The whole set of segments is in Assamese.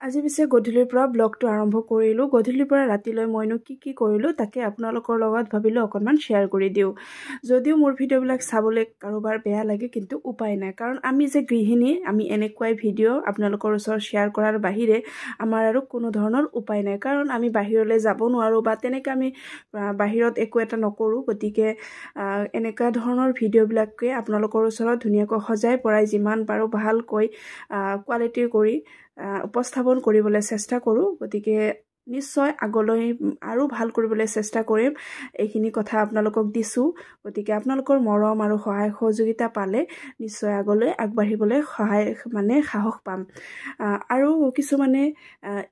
আজি পিছে গধূলিৰ পৰা ব্লগটো আৰম্ভ কৰিলোঁ। গধূলিৰ পৰা ৰাতিলৈ মইনো কি কৰিলোঁ তাকে আপোনালোকৰ লগত ভাবিলোঁ অকণমান শ্বেয়াৰ কৰি দিওঁ। যদিও মোৰ ভিডিঅ'বিলাক চাবলৈ কাৰোবাৰ বেয়া লাগে, কিন্তু উপায় নাই, কাৰণ আমি যে গৃহিণী, আমি এনেকুৱাই ভিডিঅ' আপোনালোকৰ ওচৰত শ্বেয়াৰ কৰাৰ বাহিৰে আমাৰ আৰু কোনো ধৰণৰ উপায় নাই, কাৰণ আমি বাহিৰলৈ যাব নোৱাৰোঁ বা তেনেকৈ আমি বাহিৰত একো এটা নকৰোঁ। গতিকে এনেকুৱা ধৰণৰ ভিডিঅ'বিলাকে আপোনালোকৰ ওচৰত ধুনীয়াকৈ সজাই পৰাই যিমান পাৰোঁ ভালকৈ কোৱালিটিৰ কৰি উপস্থাপন কৰিবলৈ চেষ্টা কৰোঁ। গতিকে নিশ্চয় আগলৈ আৰু ভাল কৰিবলৈ চেষ্টা কৰিম। এইখিনি কথা আপোনালোকক দিছোঁ। গতিকে আপোনালোকৰ মৰম আৰু সহায় সহযোগিতা পালে নিশ্চয় আগলৈ আগবাঢ়িবলৈ সাহস পাম। আৰু কিছুমানে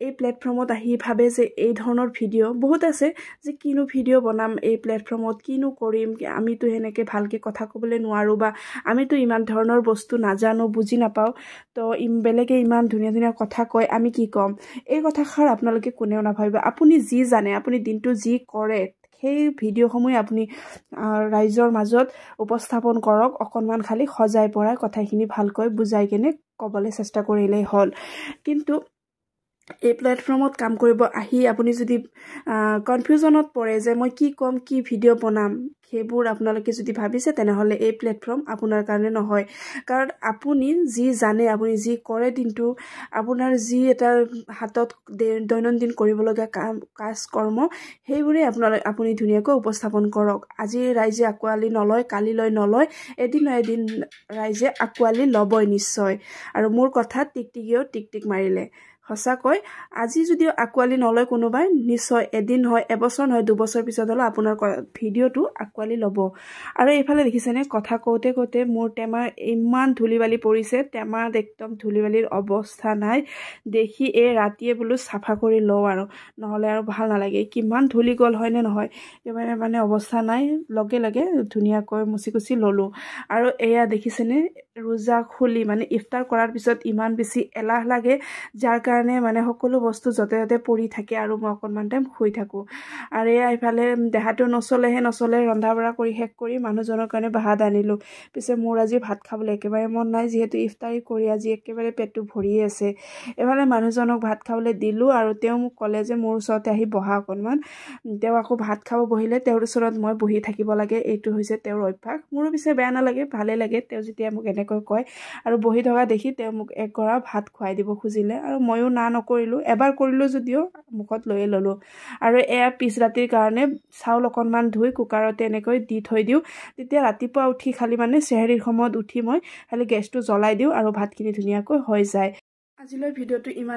এই প্লেটফৰ্মত আহি ভাবে যে এই ধৰণৰ ভিডিঅ' বহুত আছে, যে কিনো ভিডিঅ' বনাম এই প্লেটফৰ্মত, কিনো কৰিম, আমিতো সেনেকৈ ভালকৈ কথা ক'বলৈ নোৱাৰোঁ বা আমিতো ইমান ধৰণৰ বস্তু নাজানো, বুজি নাপাওঁ, তো বেলেগে ইমান ধুনীয়া ধুনীয়া কথা কয়, আমি কি ক'ম। এই কথাষাৰ আপোনালোকে কোনেও নাভাবিব। আপুনি যি জানে, আপুনি দিনটো যি কৰে, সেই ভিডিঅ'সমূহে আপুনি ৰাইজৰ মাজত উপস্থাপন কৰক। অকণমান খালি সজাই পৰাই কথাখিনি ভালকৈ বুজাই কেনে ক'বলৈ চেষ্টা কৰিলেই হ'ল। কিন্তু এই প্লেটফৰ্মত কাম কৰিব আহি আপুনি যদি কনফিউজনত পৰে যে মই কি ক'ম, কি ভিডিঅ' বনাম, সেইবোৰ আপোনালোকে যদি ভাবিছে, তেনেহ'লে এই প্লেটফৰ্ম আপোনাৰ কাৰণে নহয়। কাৰণ আপুনি যি জানে, আপুনি যি কৰে দিনটো, আপোনাৰ যি এটা হাতত দৈনন্দিন কৰিবলগীয়া কাজ কৰ্ম, সেইবোৰেই আপুনি ধুনীয়াকৈ উপস্থাপন কৰক। আজি ৰাইজে আঁকোৱালি নলয়, কালিলৈ নলয়, এদিন ন এদিন ৰাইজে আঁকোৱালি ল'বই নিশ্চয়। আৰু মোৰ কথাত টিকটিকিয়েও টিকটিক মাৰিলে। সঁচাকৈ আজি যদিও আঁকোৱালি নলয় কোনোবাই, নিশ্চয় এদিন হয়, এবছৰ নহয়, 2 বছৰ পিছত হ'লেও আপোনাৰ ভিডিঅ'টো আঁকোৱালি ল'ব। আৰু এইফালে দেখিছেনে, কথা কওঁতে কওঁতে মোৰ টেমাৰ ইমান ধূলি বালি পৰিছে, টেমাত একদম ধূলি বালিৰ অৱস্থা নাই। দেখি এই ৰাতিয়ে বোলো চাফা কৰি লওঁ, আৰু নহ'লে আৰু ভাল নালাগে। কিমান ধূলি গ'ল হয়নে নহয়, একেবাৰে অৱস্থা নাই। লগে লগে ধুনীয়াকৈ মুচি কুচি ল'লোঁ। আৰু এয়া দেখিছেনে, ৰোজা খুলি ইফতাৰ কৰাৰ পিছত ইমান বেছি এলাহ লাগে, যাৰ কাৰণে সকলো বস্তু য'তে ত'তে পৰি থাকে আৰু মই অকণমান টাইম শুই থাকোঁ। আৰু এয়া ইফালে দেহাটো নচলে, ৰন্ধা বঢ়া কৰি শেষ কৰি মানুহজনৰ কাৰণে ভাত আনিলোঁ। পিছে মোৰ আজি ভাত খাবলৈ একেবাৰে মন নাই, যিহেতু ইফতাৰী কৰি আজি একেবাৰে পেটটো ভৰিয়ে আছে। এফালে মানুহজনক ভাত খাবলৈ দিলোঁ, আৰু তেওঁ মোক ক'লে যে মোৰ ওচৰতে আহি বহা অকণমান। তেওঁ আকৌ ভাত খাব বহিলে তেওঁৰ ওচৰত মই বহি থাকিব লাগে, এইটো হৈছে তেওঁৰ অভ্যাস। মোৰো পিছে বেয়া নালাগে, ভালেই লাগে তেওঁ যেতিয়া মোক এনেকৈ কয়। আৰু বহি থকা দেখি তেওঁ মোক এগৰা ভাত খুৱাই দিব খুজিলে, আৰু ময়ো না নকৰিলোঁ। এবাৰ কৰিলোঁ যদিও মুখত লৈয়ে ল'লোঁ। আৰু এয়া পিছ ৰাতিৰ কাৰণে চাউল অকণমান ধুই কুকাৰতে এনেকৈ দি থৈ দিওঁ। তেতিয়া ৰাতিপুৱা উঠি খালি চেহেৰীৰ সময়ত উঠি মই খালি গেছটো জ্বলাই দিওঁ আৰু ভাতখিনি ধুনীয়াকৈ হৈ যায়। আজিলৈ ভিডিঅ'টো ইমান